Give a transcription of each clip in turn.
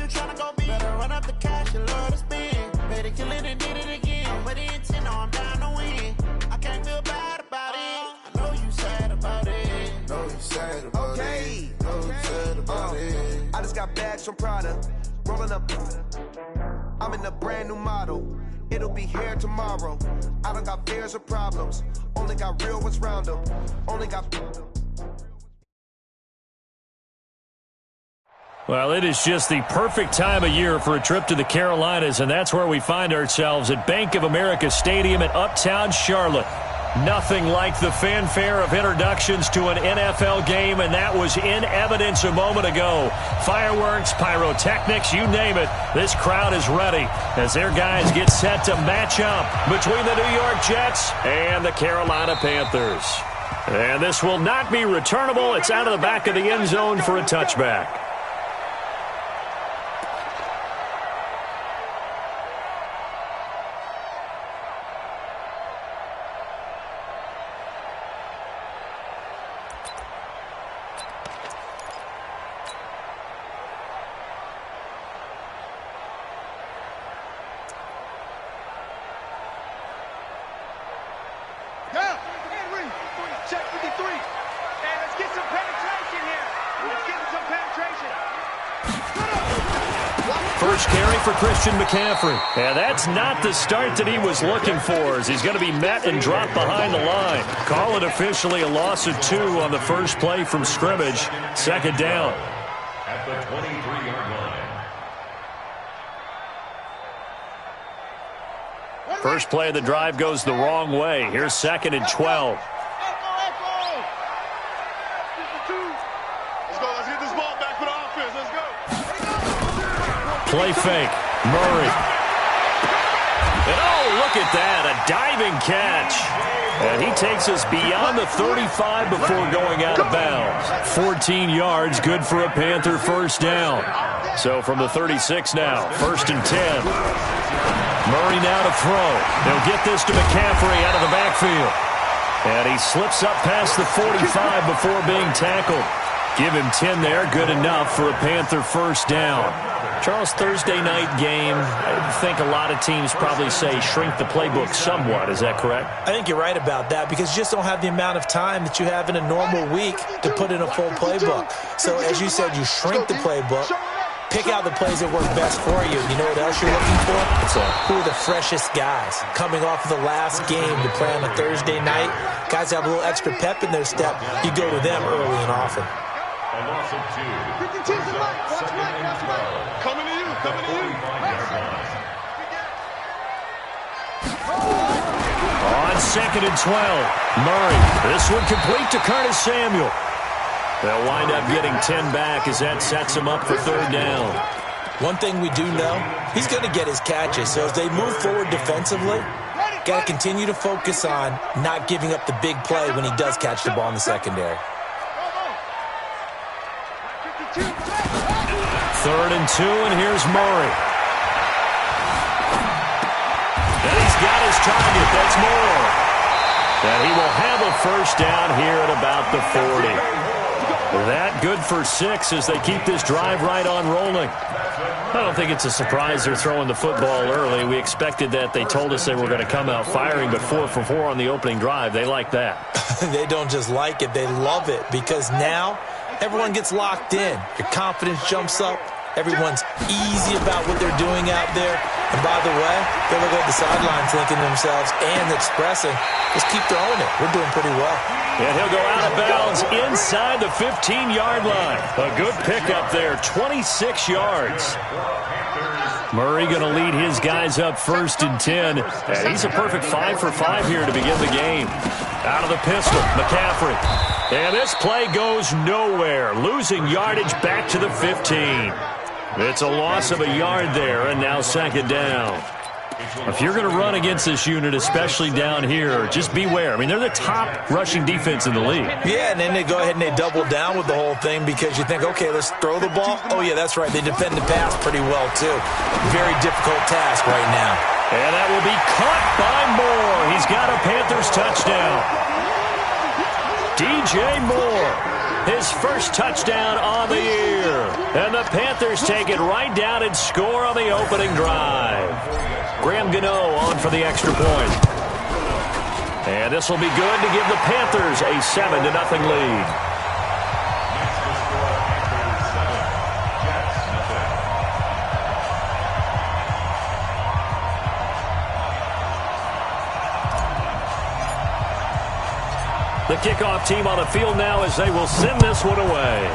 tryna go big. Better run up the cash, you love to spend. Better kill it and did it again. I'm with the intent, no, I'm down to win. I can't feel bad about it. I know you sad about it. Know you sad about it. Know you sad about it. I just got bags from Prada. Rolling up. I'm in a brand new model. It'll be here tomorrow. I don't got fears or problems. Only got real ones round them. Only got... Well, it is just the perfect time of year for a trip to the Carolinas, and that's where we find ourselves at Bank of America Stadium in Uptown Charlotte. Nothing like the fanfare of introductions to an NFL game, and that was in evidence a moment ago. Fireworks, pyrotechnics, you name it. This crowd is ready as their guys get set to match up between the New York Jets and the Carolina Panthers. And this will not be returnable. It's out of the back of the end zone for a touchback. Check 53. And let's get some penetration here. Let's get some penetration. First carry for Christian McCaffrey. And that's not the start that he was looking for, as he's going to be met and dropped behind the line. Call it officially a loss of 2 on the first play from scrimmage. Second down. At the 23-yard line. First play of the drive goes the wrong way. Here's 2nd and 12. Play fake. Murray. And oh, look at that. A diving catch. And he takes us beyond the 35 before going out of bounds. 14 yards, good for a Panther first down. So from the 36 now, 1st and 10. Murray now to throw. They'll get this to McCaffrey out of the backfield. And he slips up past the 45 before being tackled. Give him 10 there, good enough for a Panther first down. Charles, Thursday night game, I think a lot of teams probably say shrink the playbook somewhat. Is that correct? I think you're right about that because you just don't have the amount of time that you have in a normal week to put in a full playbook. So as you said, you shrink the playbook, pick out the plays that work best for you. You know what else you're looking for? Who are the freshest guys coming off of the last game to play on a Thursday night? Guys have a little extra pep in their step. You go to them early and often. A loss of 2. Second and 12. Coming to you. Coming to you. On 2nd and 12, Murray. This one complete to Curtis Samuel. They'll wind up getting 10 back as that sets him up for 3rd down. One thing we do know, he's going to get his catches. So as they move forward defensively, got to continue to focus on not giving up the big play when he does catch the ball in the secondary. 3rd and 2, and here's Murray. And he's got his target. That's Moore. And he will have a first down here at about the 40. That good for 6 as they keep this drive right on rolling. I don't think it's a surprise they're throwing the football early. We expected that. They told us they were going to come out firing, but 4 for 4 on the opening drive. They like that. They don't just like it. They love it because now everyone gets locked in. Your confidence jumps up. Everyone's easy about what they're doing out there. And by the way, they look at the sidelines thinking to themselves and expressing, just keep throwing it. We're doing pretty well. And he'll go out of bounds inside the 15-yard line. A good pickup there, 26 yards. Murray going to lead his guys up 1st and 10. And he's a perfect 5 for 5 here to begin the game. Out of the pistol, McCaffrey. And this play goes nowhere, losing yardage back to the 15. It's a loss of a yard there, and now 2nd down. If you're going to run against this unit, especially down here, just beware. I mean, they're the top rushing defense in the league. Yeah, and then they go ahead and they double down with the whole thing because you think, okay, let's throw the ball. Oh, yeah, that's right. They defend the pass pretty well, too. Very difficult task right now. And that will be caught by Moore. He's got a Panthers touchdown. DJ Moore. his first touchdown on the year. And the Panthers take it right down and score on the opening drive. Graham Gano on for the extra point. And this will be good to give the Panthers a 7-0 lead. The kickoff team on the field now as they will send this one away.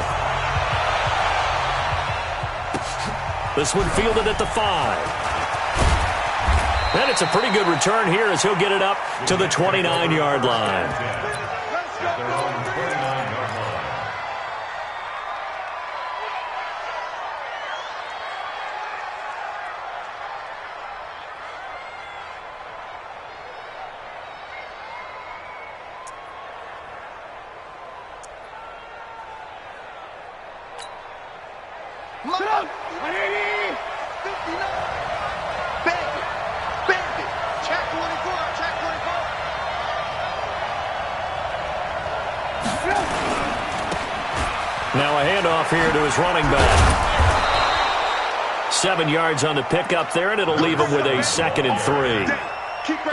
This one fielded at the 5. And it's a pretty good return here as he'll get it up to the 29-yard line. Now a handoff here to his running back. 7 yards on the pickup there, and it'll leave him with a 2nd and 3.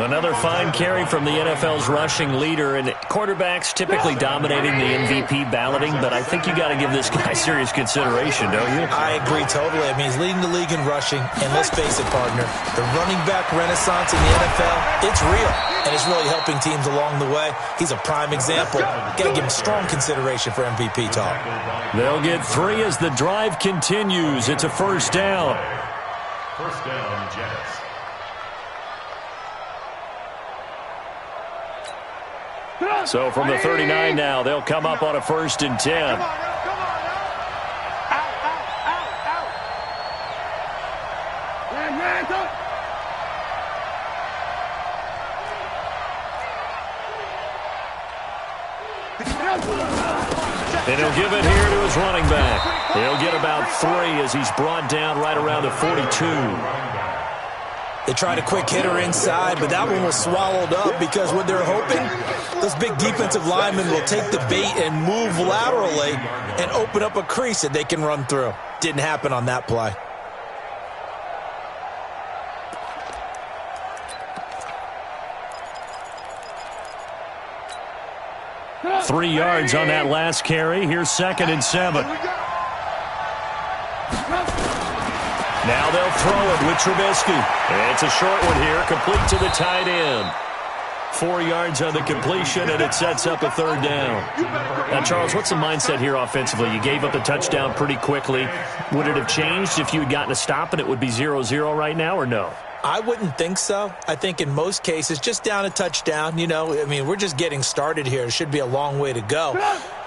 Another fine carry from the NFL's rushing leader, and quarterbacks typically dominating the MVP balloting, but I think you got to give this guy serious consideration, don't you? I agree totally. I mean, he's leading the league in rushing, and let's face it, partner, the running back renaissance in the NFL, it's real, and it's really helping teams along the way. He's a prime example. Got to give him strong consideration for MVP talk. They'll get 3 as the drive continues. It's a first down. First down, Jets. So from the 39 now, they'll come up on a 1st and 10. And he'll give it here to his running back. He'll get about 3 as he's brought down right around the 42. They tried a quick hitter inside, but that one was swallowed up because what they're hoping, those big defensive linemen will take the bait and move laterally and open up a crease that they can run through. Didn't happen on that play. Three yards on that last carry. Here's 2nd and 7. Now they'll throw it with Trubisky. It's a short one here, complete to the tight end. 4 yards on the completion, and it sets up a 3rd down. Now, Charles, what's the mindset here offensively? You gave up the touchdown pretty quickly. Would it have changed if you had gotten a stop and it would be 0-0 right now, or no? I wouldn't think so. I think in most cases, just down a touchdown, you know, I mean, we're just getting started here. It should be a long way to go.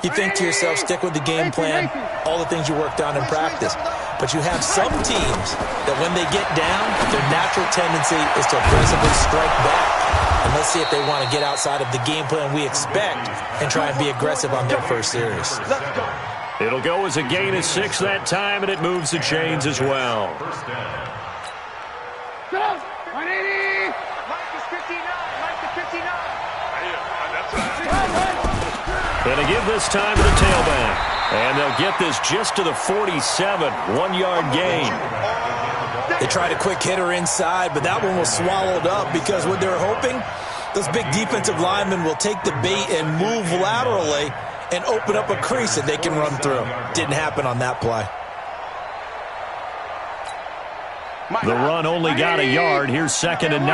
You think to yourself, stick with the game plan, all the things you worked on in practice. But you have some teams that when they get down, their natural tendency is to aggressively strike back. And let's see if they want to get outside of the game plan we expect and try and be aggressive on their first series. It'll go as a gain of 6 that time, and it moves the chains as well. First down. 180. Mike is 59. Mike is 59. And they give this time to the tailback. And they'll get this just to the 47. 1-yard gain. They tried a quick hitter inside, but that one was swallowed up because what they're hoping, those big defensive linemen will take the bait and move laterally and open up a crease that they can run through. Didn't happen on that play. The run only got a yard. Here's 2nd and 9.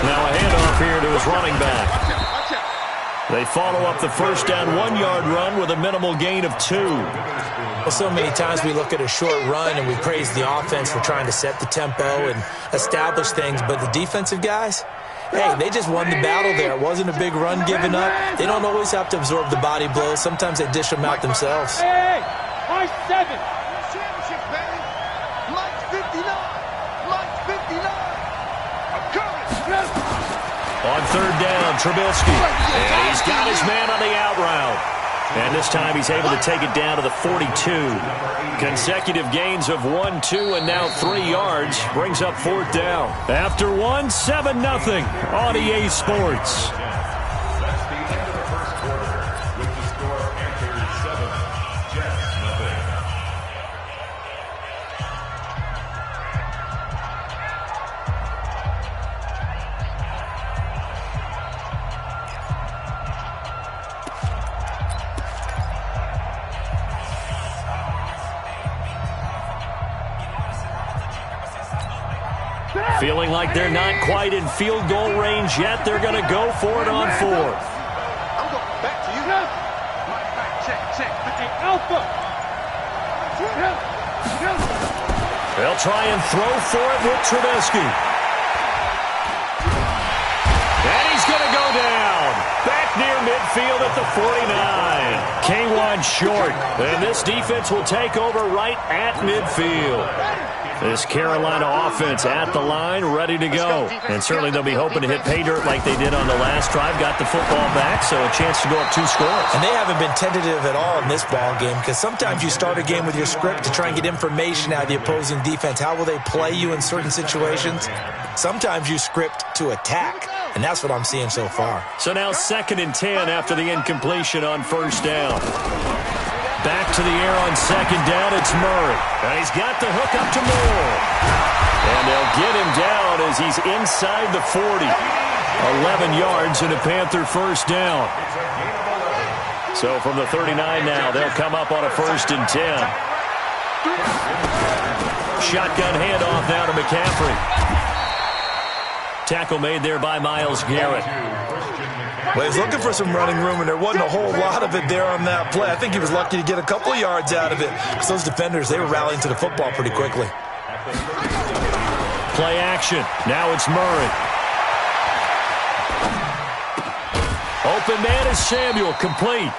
Now a handoff here to his running back. They follow up the first down 1-yard run with a minimal gain of 2. Well, so many times we look at a short run and we praise the offense for trying to set the tempo and establish things, but the defensive guys, hey, they just won the battle there. It wasn't a big run given up. They don't always have to absorb the body blows. Sometimes they dish them out themselves. Hey, 7. Championship, baby. Mike 59. Mike 59. I'm coming. On 3rd down, Trubisky. And he's got his man on the out route. And this time he's able to take it down to the 42. Consecutive gains of 1, 2, and now 3 yards. Brings up 4th down. After 1, 7-0 on EA Sports. Feeling like they're not quite in field goal range yet. They're going to go for it on fourth. I'm going back to you. Check. Okay, Alpha. They'll try and throw for it with Trubisky. And he's going to go down. Back near midfield at the 49. K1 short. And this defense will take over right at midfield. This Carolina offense at the line, ready to go. And certainly they'll be hoping to hit pay dirt like they did on the last drive. Got the football back, so a chance to go up 2 scores. And they haven't been tentative at all in this ball game, because sometimes you start a game with your script to try and get information out of the opposing defense. How will they play you in certain situations? Sometimes you script to attack, and that's what I'm seeing so far. So now 2nd and 10 after the incompletion on first down. Back to the air on 2nd down, it's Murray. And he's got the hook up to Moore. And they'll get him down as he's inside the 40. 11 yards and a Panther first down. So from the 39 now, they'll come up on a 1st and 10. Shotgun handoff now to McCaffrey. Tackle made there by Myles Garrett. Well, he's looking for some running room, and there wasn't a whole lot of it there on that play. I think he was lucky to get a couple of yards out of it, because those defenders, they were rallying to the football pretty quickly. Play action. Now it's Murray. Open man is Samuel, complete.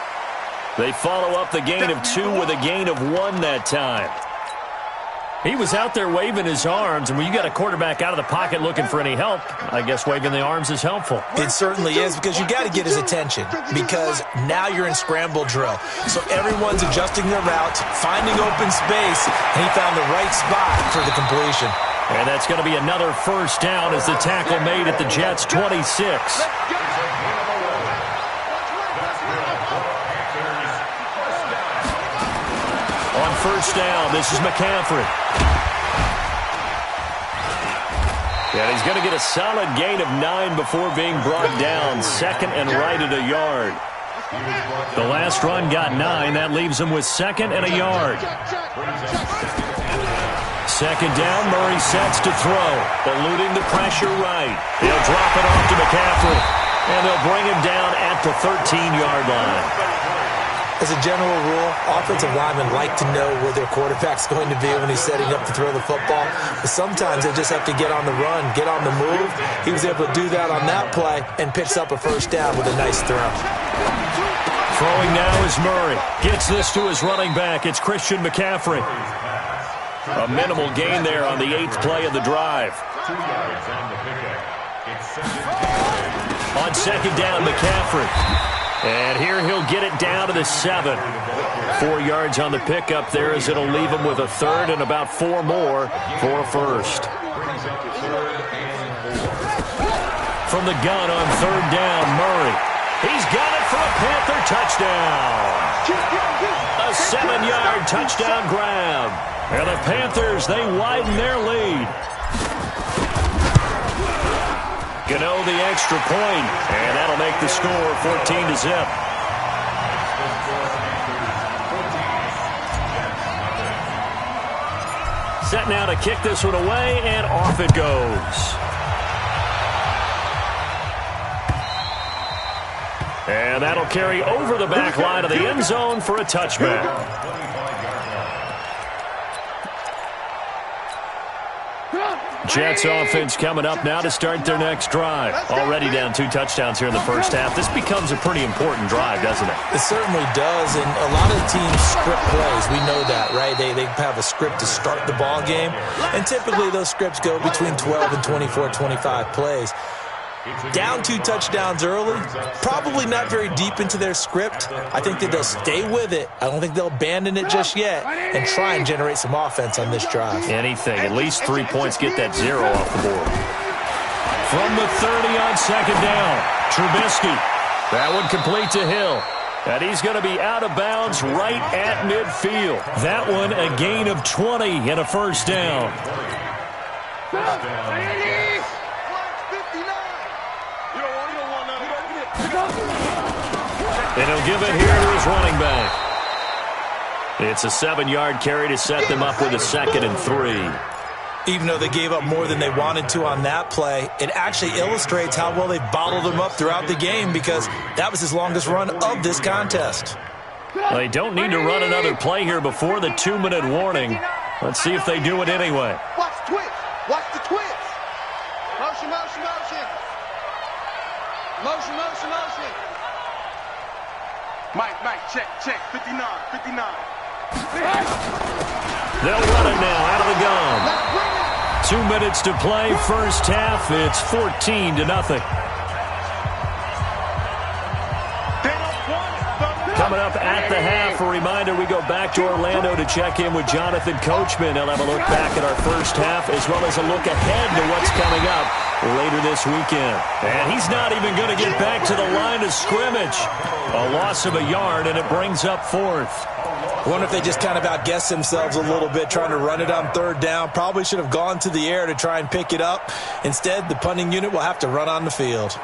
They follow up the gain of 2 with a gain of 1 that time. He was out there waving his arms, and when you got a quarterback out of the pocket looking for any help, I guess waving the arms is helpful. It certainly is, because you got to get his attention, because now you're in scramble drill. So everyone's adjusting their routes, finding open space, and he found the right spot for the completion. And that's going to be another first down as the tackle made at the Jets' 26. On first down, this is McCaffrey. And he's going to get a solid gain of 9 before being brought down. 2nd and right at a yard. The last run got 9. That leaves him with 2nd and a yard. 2nd down, Murray sets to throw. Eluding the pressure right. He'll drop it off to McCaffrey. And they'll bring him down at the 13-yard line. As a general rule, offensive linemen like to know where their quarterback's going to be when he's setting up to throw the football. But sometimes they just have to get on the run, get on the move. He was able to do that on that play and picks up a first down with a nice throw. Throwing now is Murray. Gets this to his running back. It's Christian McCaffrey. A minimal gain there on the 8th play of the drive. 2 yards on the pickup. It's 2nd On down. 2nd down, McCaffrey. And here he'll get it down to the 7. 4 yards on the pickup there as it'll leave him with a 3rd and about 4 more for a first. From the gun on 3rd down, Murray. He's got it for a Panther touchdown. A 7-yard touchdown grab. And the Panthers, they widen their lead. Gano the extra point, and that'll make the score 14-0. Set now to kick this one away, and off it goes. And that'll carry over the back line of the end zone for a touchback. Jets offense coming up now to start their next drive. Already down 2 touchdowns here in the first half. This becomes a pretty important drive, doesn't it? It certainly does, and a lot of teams script plays. We know that, right? They have a script to start the ball game, and typically those scripts go between 12 and 24, 25 plays. Down 2 touchdowns early, probably not very deep into their script. I think that they'll stay with it. I don't think they'll abandon it just yet and try and generate some offense on this drive. Anything. At least 3 points, get that 0 off the board. From the 30 on 2nd down, Trubisky. That one complete to Hill. And he's going to be out of bounds right at midfield. That one a gain of 20 and a first down. And he'll give it here to his running back. It's a 7-yard carry to set them up with a 2nd and 3. Even though they gave up more than they wanted to on that play, it actually illustrates how well they bottled them up throughout the game because that was his longest run of this contest. They don't need to run another play here before the 2-minute warning. Let's see if they do it anyway. Watch the twist. Watch the twist. Motion, motion, motion. Motion, motion, motion. Mike, check. 59. They'll run it now out of the gun. 2 minutes to play, first half. It's 14-0. Coming up at the half, a reminder, we go back to Orlando to check in with Jonathan Coachman. He'll have a look back at our first half as well as a look ahead to what's coming up later this weekend. And he's not even going to get back to the line of scrimmage. A loss of a yard, and it brings up fourth. I wonder if they just kind of outguessed themselves a little bit trying to run it on third down. Probably should have gone to the air to try and pick it up. Instead, the punting unit will have to run on the field.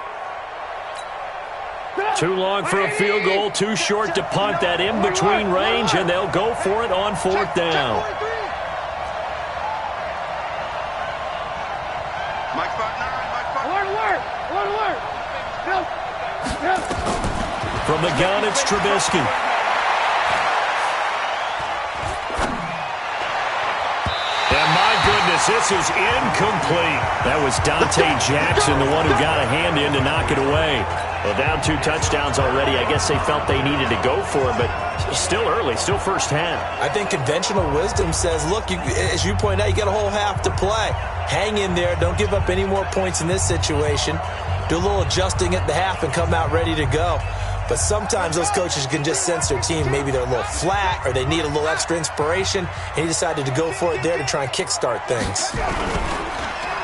Too long for a field goal, too short to punt. That in-between range, and they'll go for it on fourth down. From the gun, it's Trubisky. And my goodness, this is incomplete. That was Dante Jackson, the one who got a hand in to knock it away. Well, down 2 touchdowns already. I guess they felt they needed to go for it, but still early, still first half. I think conventional wisdom says, look, as you point out, you got a whole half to play. Hang in there. Don't give up any more points in this situation. Do a little adjusting at the half and come out ready to go. But sometimes those coaches can just sense their team. Maybe they're a little flat or they need a little extra inspiration. And he decided to go for it there to try and kickstart things.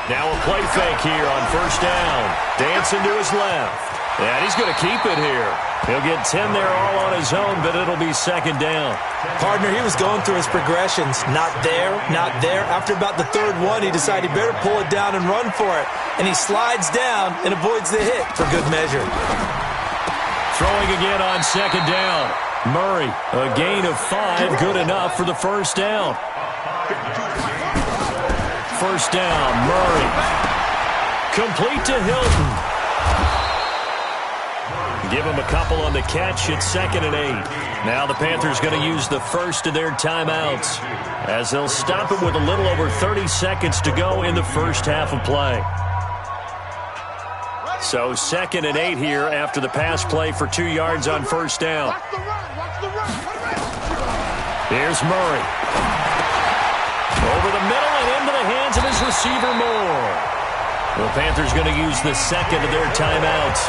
Now a play fake here on first down. Dancing to his left. And he's going to keep it here. He'll get 10 there all on his own, but it'll be second down. Partner, he was going through his progressions. Not there, not there. After about the third one, he decided he better pull it down and run for it. And he slides down and avoids the hit for good measure. Throwing again on second down. Murray, a gain of 5, good enough for the first down. First down, Murray. Complete to Hilton. Give him a couple on the catch. It's 2nd and 8. Now the Panthers going to use the first of their timeouts as they'll stop it with a little over 30 seconds to go in the first half of play. So 2nd and 8 here after the pass play for 2 yards on first down. Here's Murray. Over the middle and into the hands of his receiver Moore. The Panthers going to use the second of their timeouts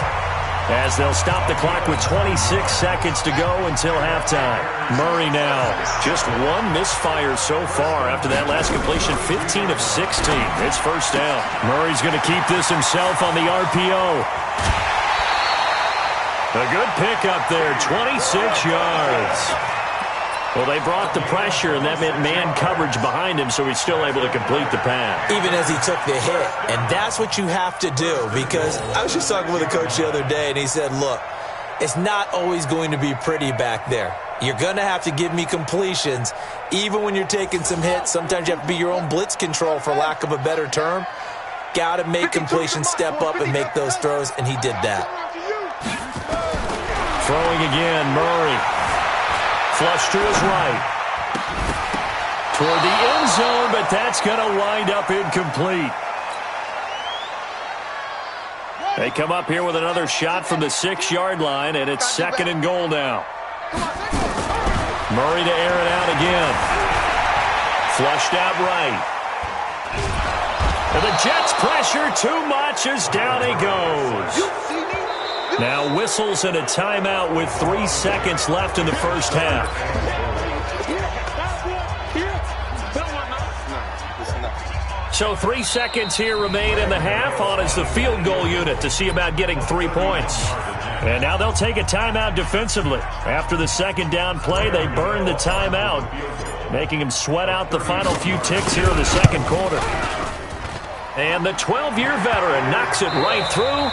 as they'll stop the clock with 26 seconds to go until halftime. Murray now, just one misfire so far after that last completion, 15 of 16. It's first down. Murray's going to keep this himself on the RPO. A good pickup there, 26 yards. Well, they brought the pressure, and that meant man coverage behind him, so he's still able to complete the pass. Even as he took the hit. And that's what you have to do, because I was just talking with a coach the other day, and he said, look, it's not always going to be pretty back there. You're going to have to give me completions, even when you're taking some hits. Sometimes you have to be your own blitz control, for lack of a better term. Got to make completions, step up, and make those throws, and he did that. Throwing again, Murray. Flush to his right. Toward the end zone, but that's going to wind up incomplete. They come up here with another shot from the 6-yard line, and it's 2nd and goal now. Murray to air it out again. Flushed out right. And the Jets pressure too much as down he goes. Now whistles and a timeout with 3 seconds left in the first half. So 3 seconds here remain in the half. On is the field goal unit to see about getting 3 points. And now they'll take a timeout defensively. After the second down play, they burn the timeout, making him sweat out the final few ticks here in the second quarter. And the 12-year veteran knocks it right through.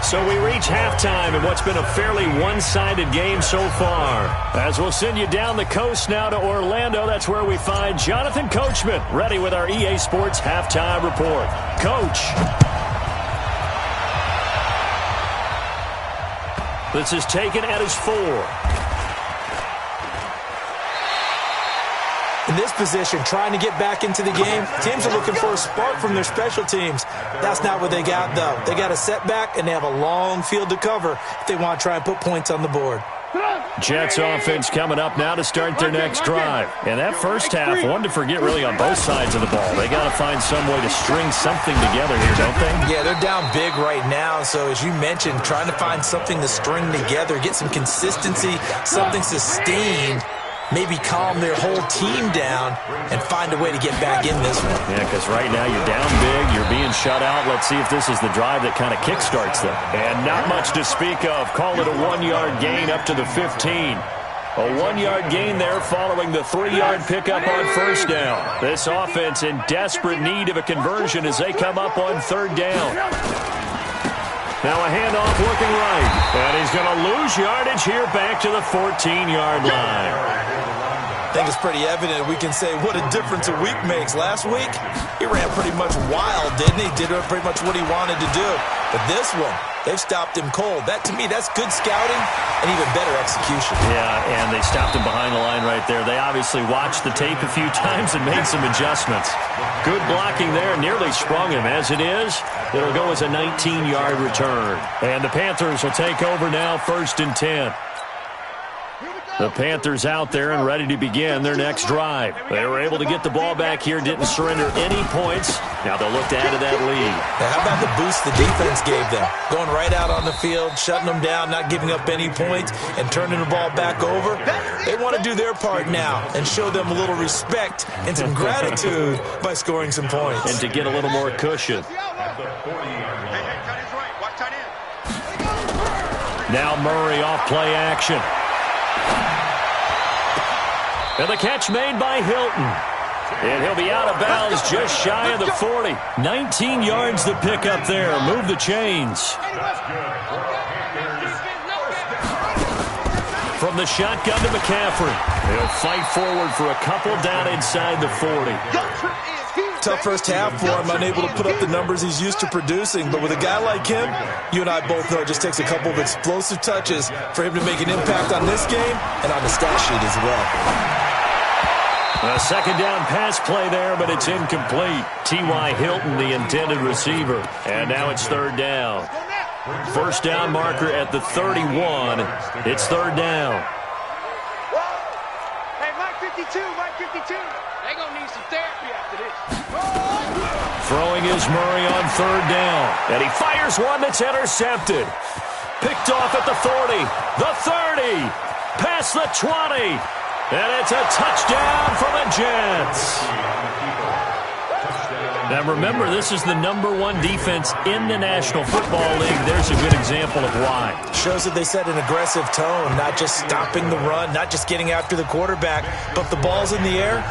So we reach halftime in what's been a fairly one-sided game so far. As we'll send you down the coast now to Orlando, that's where we find Jonathan Coachman ready with our EA Sports Halftime Report. Coach. This is taken at his 4. In this position, trying to get back into the game, teams are looking for a spark from their special teams. That's not what they got, though. They got a setback, and they have a long field to cover if they want to try and put points on the board. Jets offense coming up now to start their next drive. And that first half, one to forget really on both sides of the ball. They got to find some way to string something together here, don't they? Yeah, they're down big right now. So as you mentioned, trying to find something to string together, get some consistency, something sustained, maybe calm their whole team down and find a way to get back in this one. Yeah, because right now you're down big, you're being shut out. Let's see if this is the drive that kind of kickstarts them. And not much to speak of. Call it a 1-yard gain up to the 15. A 1-yard gain there following the 3-yard pickup on first down. This offense in desperate need of a conversion as they come up on third down. Now a handoff looking right. And he's going to lose yardage here back to the 14-yard line. I think it's pretty evident we can say what a difference a week makes. Last week, he ran pretty much wild, didn't he? Did pretty much what he wanted to do. But this one, they've stopped him cold. That, to me, that's good scouting and even better execution. Yeah, and they stopped him behind the line right there. They obviously watched the tape a few times and made some adjustments. Good blocking there, nearly sprung him. As it is, it'll go as a 19-yard return. And the Panthers will take over now, 1st and 10. The Panthers out there and ready to begin their next drive. They were able to get the ball back here, didn't surrender any points. Now they'll look to add to that lead. Now how about the boost the defense gave them? Going right out on the field, shutting them down, not giving up any points, and turning the ball back over. They want to do their part now and show them a little respect and some gratitude by scoring some points. And to get a little more cushion. Now Murray off play action. And the catch made by Hilton. And he'll be out of bounds just shy of the 40. 19 yards to pick up there. Move the chains. From the shotgun to McCaffrey. He'll fight forward for a couple down inside the 40. Tough first half for him, unable to put up the numbers he's used to producing. But with a guy like him, you and I both know it just takes a couple of explosive touches for him to make an impact on this game and on the stat sheet as well. A second down pass play there, but it's incomplete. T.Y. Hilton, the intended receiver. And now it's third down. First down marker at the 31. It's third down. Hey, Mike 52, Mike 52. They're going to need some therapy after this. Throwing is Murray on third down. And he fires one that's intercepted. Picked off at the 40, the 30, past the 20. And it's a touchdown for the Jets. Now remember, this is the #1 defense in the National Football League. There's a good example of why. Shows that they set an aggressive tone, not just stopping the run, not just getting after the quarterback, but the ball's in the air.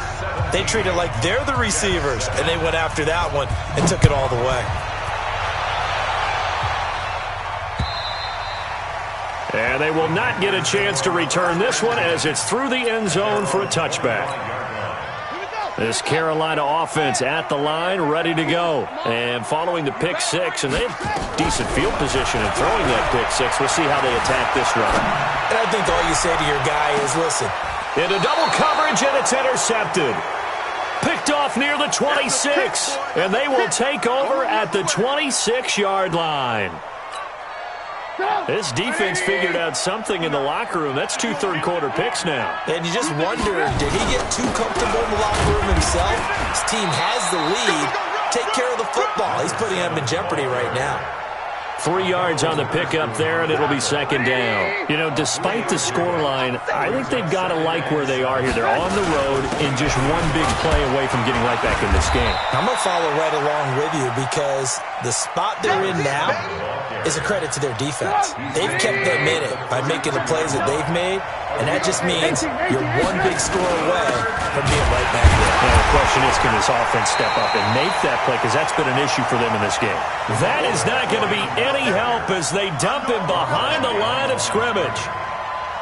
They treat it like they're the receivers, and they went after that one and took it all the way. And they will not get a chance to return this one as it's through the end zone for a touchback. This Carolina offense at the line, ready to go. And following the pick six, and they have decent field position in throwing that pick six. We'll see how they attack this run. And I think all you say to your guy is, listen. Into double coverage, and it's intercepted. Picked off near the 26, and they will take over at the 26-yard line. This defense figured out something in the locker room. That's 2 third-quarter picks now. And you just wonder, did he get too comfortable in the locker room himself? His team has the lead. Take care of the football. He's putting them in jeopardy right now. 3 yards on the pickup there, and it'll be second down. You know, despite the scoreline, I think they've got to like where they are here. They're on the road and just one big play away from getting right back in this game. I'm going to follow right along with you because the spot they're in now is a credit to their defense. They've kept them in it by making the plays that they've made, And that just means you're one big score away from being right back there. Now, the question is, can this offense step up and make that play? Because that's been an issue for them in this game. That is not going to be any help as they dump him behind the line of scrimmage.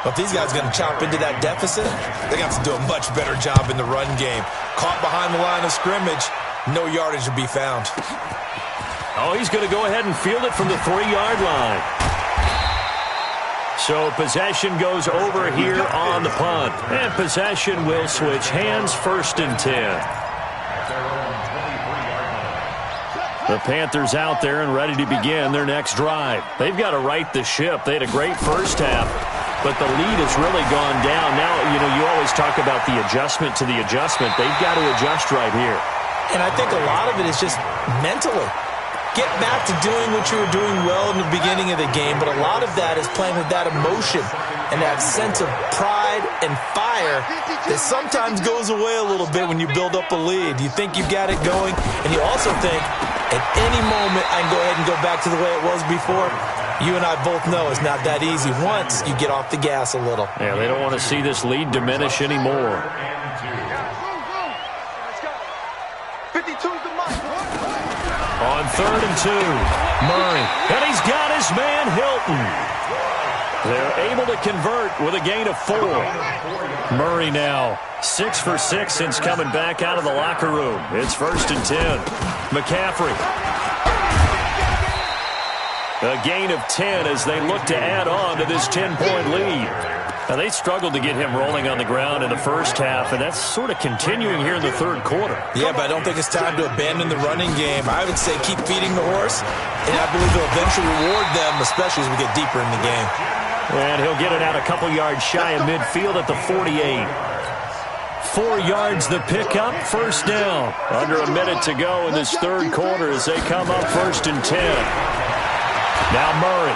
But if these guys are going to chop into that deficit, they're going to have to do a much better job in the run game. Caught behind the line of scrimmage, no yardage to be found. Oh, he's going to go ahead and field it from the 3-yard line. So possession goes over here on the punt. And possession will switch hands, 1st and 10. The Panthers out there and ready to begin their next drive. They've got to right the ship. They had a great first half, but the lead has really gone down. Now, you always talk about the adjustment to the adjustment. They've got to adjust right here. And I think a lot of it is just mentally. Get back to doing what you were doing well in the beginning of the game, but a lot of that is playing with that emotion and that sense of pride and fire that sometimes goes away a little bit when you build up a lead. You think you've got it going, and you also think at any moment I can go ahead and go back to the way it was before. You and I both know it's not that easy once you get off the gas a little. Yeah, they don't want to see this lead diminish anymore. On 3rd and 2, Murray, and he's got his man Hilton. They're able to convert with a gain of 4. Murray now 6 for 6 since coming back out of the locker room. It's 1st and 10. McCaffrey. A gain of 10 as they look to add on to this 10-point lead. Now, they struggled to get him rolling on the ground in the first half, and that's sort of continuing here in the 3rd quarter. Yeah, but I don't think it's time to abandon the running game. I would say keep feeding the horse, and I believe they'll eventually reward them, especially as we get deeper in the game. And he'll get it out a couple yards shy of midfield at the 48. 4 yards the pickup, 1st down. Under a minute to go in this 3rd quarter as they come up 1st and 10. Now Murray.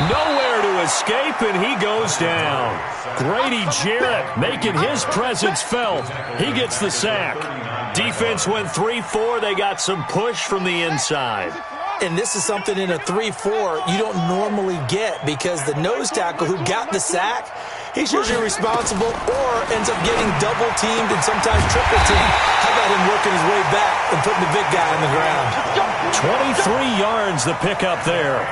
Nowhere to escape, and he goes down. Grady Jarrett making his presence felt. He gets the sack. Defense went 3-4. They got some push from the inside. And this is something in a 3-4 you don't normally get because the nose tackle who got the sack, he's usually responsible or ends up getting double-teamed and sometimes triple-teamed. How about him working his way back and putting the big guy on the ground? 23 yards the pickup there.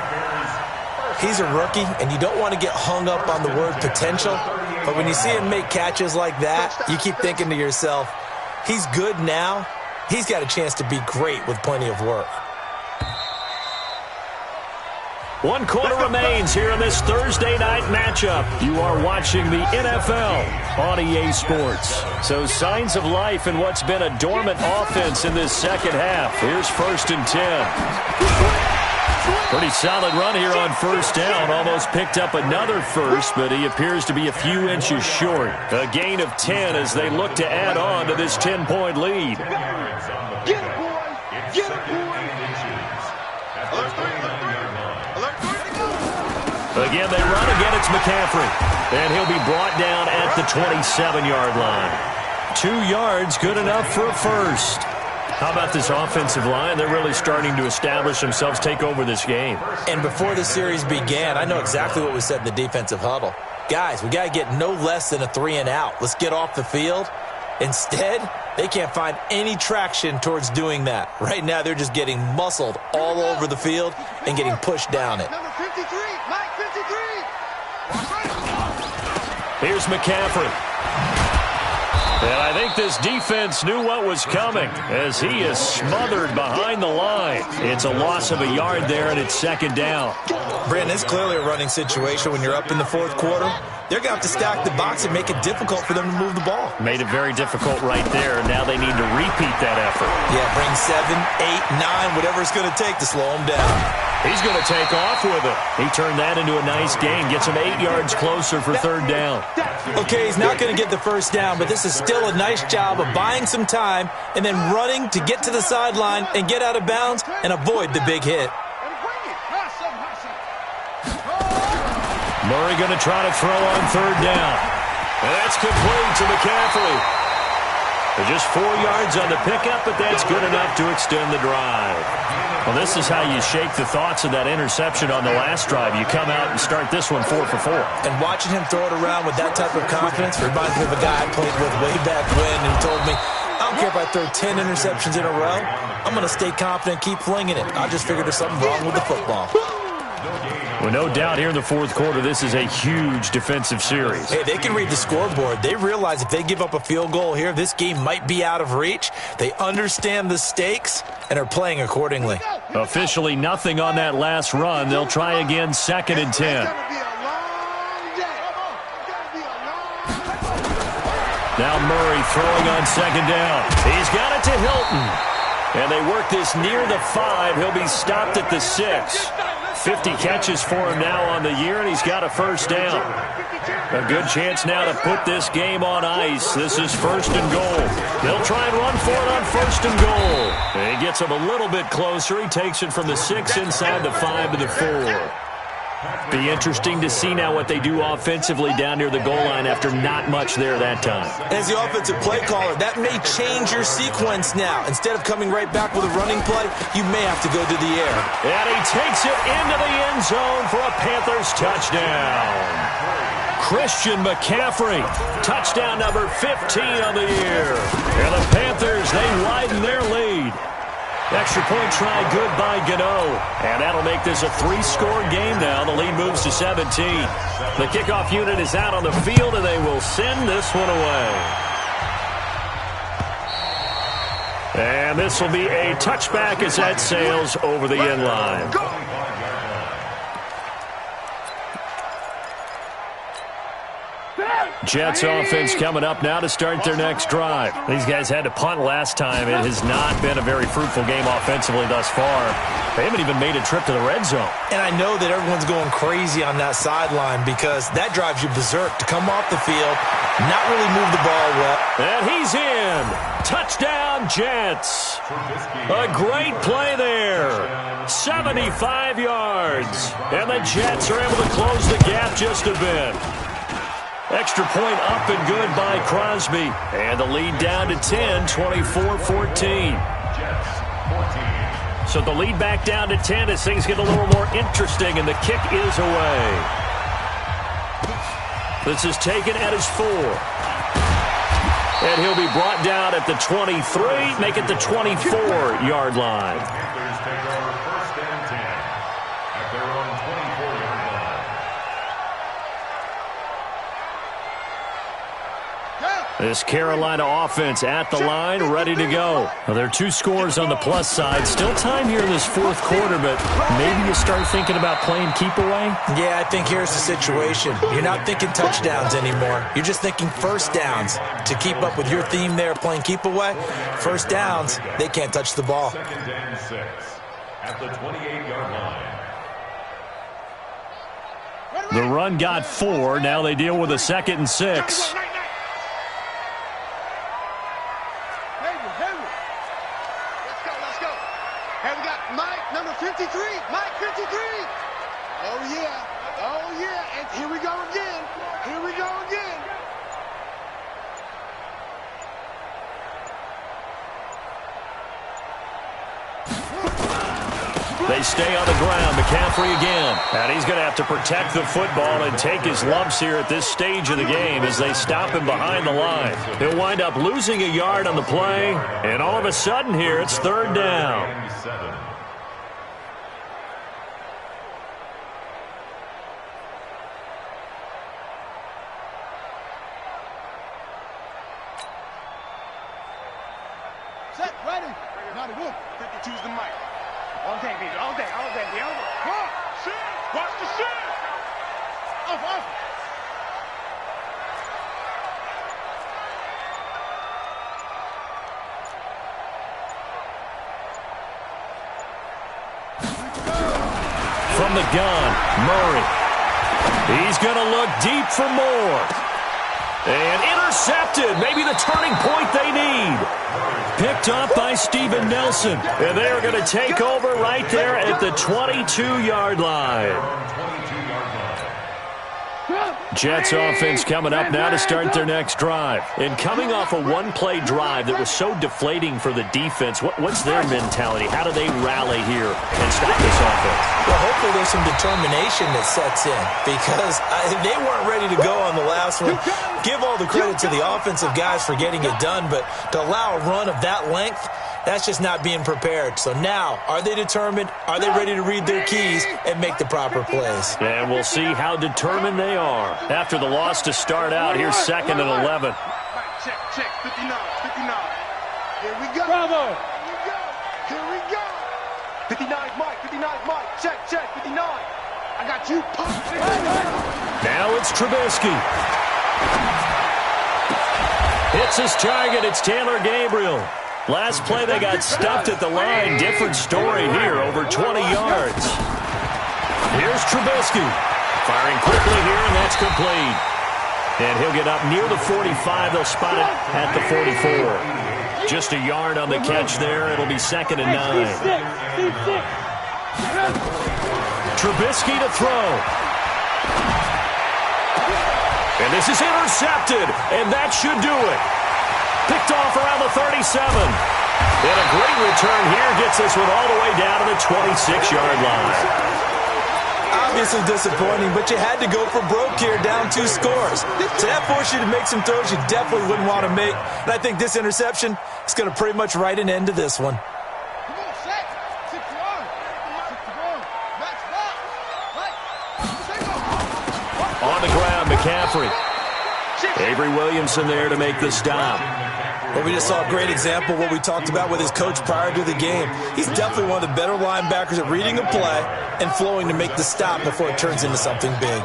He's a rookie, and you don't want to get hung up on the word potential. But when you see him make catches like that, you keep thinking to yourself, he's good now. He's got a chance to be great with plenty of work. 1 quarter remains here in this Thursday night matchup. You are watching the NFL on EA Sports. So signs of life in what's been a dormant offense in this second half. Here's 1st and 10. Pretty solid run here on 1st down. Almost picked up another first, but he appears to be a few inches short. A gain of 10 as they look to add on to this 10-point lead. Get it, boy! Get it, boy! Again, they run. Again, it's McCaffrey. And he'll be brought down at the 27-yard line. 2 yards, good enough for a first. How about this offensive line? They're really starting to establish themselves, take over this game. And before the series began, I know exactly what we said in the defensive huddle. Guys, we got to get no less than a 3-and-out. Let's get off the field. Instead, they can't find any traction towards doing that. Right now, they're just getting muscled all over the field and getting pushed down it. Number 53, Mike 53. Here's McCaffrey. And I think this defense knew what was coming as he is smothered behind the line. It's a loss of a yard there, and it's 2nd down. Brandon, it's clearly a running situation when you're up in the 4th quarter. They're going to have to stack the box and make it difficult for them to move the ball. Made it very difficult right there. Now they need to repeat that effort. Yeah, bring 7, 8, 9, whatever it's going to take to slow them down. He's going to take off with it. He turned that into a nice gain. Gets him 8 yards closer for 3rd down. Okay, he's not going to get the first down, but this is still a nice job of buying some time and then running to get to the sideline and get out of bounds and avoid the big hit. Murray going to try to throw on 3rd down. And that's complete to McCaffrey. Just 4 yards on the pickup, but that's good enough to extend the drive. Well, this is how you shake the thoughts of that interception on the last drive. You come out and start this one 4 for 4. And watching him throw it around with that type of confidence reminds me of a guy I played with way back when who told me, I don't care if I throw 10 interceptions in a row. I'm going to stay confident, keep flinging it. I just figured there's something wrong with the football. Well, no doubt here in the fourth quarter, this is a huge defensive series. Hey, they can read the scoreboard. They realize if they give up a field goal here, this game might be out of reach. They understand the stakes and are playing accordingly. Officially nothing on that last run. They'll try again, 2nd and 10. Now Murray throwing on 2nd down. He's got it to Hilton. And they work this near the 5. He'll be stopped at the 6. 50 catches for him now on the year, and he's got a first down. A good chance now to put this game on ice. This is 1st and goal. They'll try and run for it on 1st and goal. And he gets him a little bit closer. He takes it from the 6 inside the 5 to the 4. Be interesting to see now what they do offensively down near the goal line after not much there that time. As the offensive play caller, that may change your sequence now. Instead of coming right back with a running play, you may have to go to the air. And he takes it into the end zone for a Panthers touchdown. Christian McCaffrey, touchdown number 15 on the year. And the Panthers, they widen their lead. Extra point try good by Gano. And that'll make this a 3-score game now. The lead moves to 17. The kickoff unit is out on the field, and they will send this one away. And this will be a touchback as that sails over the end line. Jets offense coming up now to start their next drive. These guys had to punt last time. It has not been a very fruitful game offensively thus far. They haven't even made a trip to the red zone. And I know that everyone's going crazy on that sideline because that drives you berserk to come off the field, not really move the ball well. And he's in. Touchdown, Jets. A great play there. 75 yards. And the Jets are able to close the gap just a bit. Extra point up and good by Crosby. And the lead down to 10, 24-14. So the lead back down to 10 as things get a little more interesting, and the kick is away. This is taken at his 4. And he'll be brought down at the 23, make it the 24-yard line. Panthers take over 1st and 10 at their own 24-yard line. This Carolina offense at the line, ready to go. Well, there are 2 scores on the plus side. Still time here in this fourth quarter, but maybe you start thinking about playing keep away? Yeah, I think here's the situation. You're not thinking touchdowns anymore. You're just thinking first downs. To keep up with your theme there, playing keep away, first downs, they can't touch the ball. 2nd and 6 at the 28-yard line. The run got 4. Now they deal with a 2nd and 6. Hey, we got Mike, number 53. Mike, 53. Oh, yeah. Oh, yeah. And here we go again. Here we go again. They stay on the ground. McCaffrey again. And he's going to have to protect the football and take his lumps here at this stage of the game as they stop him behind the line. He'll wind up losing a yard on the play. And all of a sudden here, it's 3rd down. Set, ready. Now the wolf. 52's the mic. All day, baby. All day. All day. Come on. Sit. Watch the shit. Off. From the gun, Murray. He's going to look deep for more. And intercepted. Maybe the turning point they need. Picked off by Steven Nelson. And they are going to take over right there at the 22-yard line. Jets offense coming up now to start their next drive. And coming off a one-play drive that was so deflating for the defense, what's their mentality? How do they rally here and stop this offense? Well, hopefully there's some determination that sets in because they weren't ready to go on the last one. Give all the credit to the offensive guys for getting it done, but to allow a run of that length, that's just not being prepared. So now, are they determined? Are they ready to read their keys and make the proper plays? And we'll see how determined they are. After the loss to start out, here's 2nd and 11. Check, 59, 59. Here we go. Bravo. Here we go. 59 Mike, 59 Mike. Check, 59. I got you. Now it's Trubisky. Hits his target. It's Taylor Gabriel. Last play, they got stuffed at the line. Different story here, over 20 yards. Here's Trubisky. Firing quickly here, and that's complete. And he'll get up near the 45. They'll spot it at the 44. Just a yard on the catch there. It'll be 2nd and 9. Trubisky to throw. And this is intercepted, and that should do it. Picked off around the 37. And a great return here gets us with all the way down to the 26-yard line. Obviously disappointing, but you had to go for broke here, down 2 scores. So that forced you to make some throws you definitely wouldn't want to make. And I think this interception is going to pretty much write an end to this one. On the ground, McCaffrey. Avery Williamson there to make the stop. Well, we just saw a great example of what we talked about with his coach prior to the game. He's definitely one of the better linebackers at reading a play and flowing to make the stop before it turns into something big.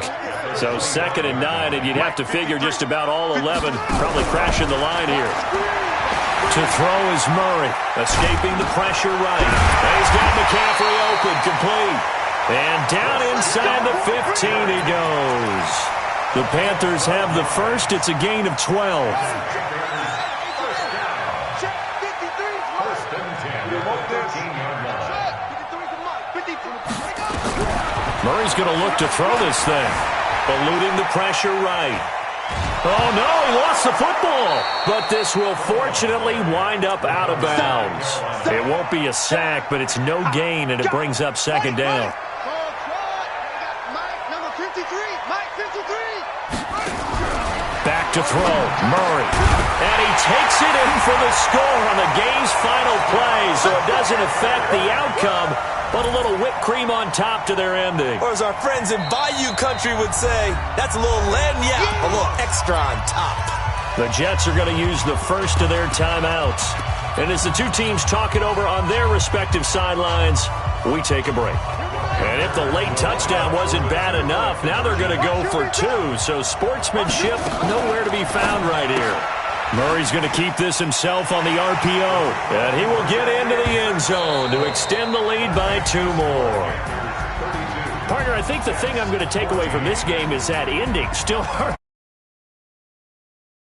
So 2nd and 9, and you'd have to figure just about all 11 probably crashing the line here. To throw is Murray, escaping the pressure right. And he's got McCaffrey open, complete. And down inside the 15 he goes. The Panthers have the first. It's a gain of 12. Murray's going to look to throw this thing. Eluding the pressure right. Oh, no, he lost the football. But this will fortunately wind up out of bounds. It won't be a sack, but it's no gain, and it brings up 2nd down. Back to throw, Murray. And he takes it in for the score on the game's final play, so it doesn't affect the outcome, but a little whipped cream on top to their ending. Or as our friends in Bayou Country would say, that's a little lagniappe, a little extra on top. The Jets are going to use the first of their timeouts. And as the two teams talk it over on their respective sidelines, we take a break. And if the late touchdown wasn't bad enough, now they're going to go for 2. So sportsmanship nowhere to be found right here. Murray's going to keep this himself on the RPO. And he will get into the end zone to extend the lead by 2 more. Partner, I think the thing I'm going to take away from this game is that ending. Still hard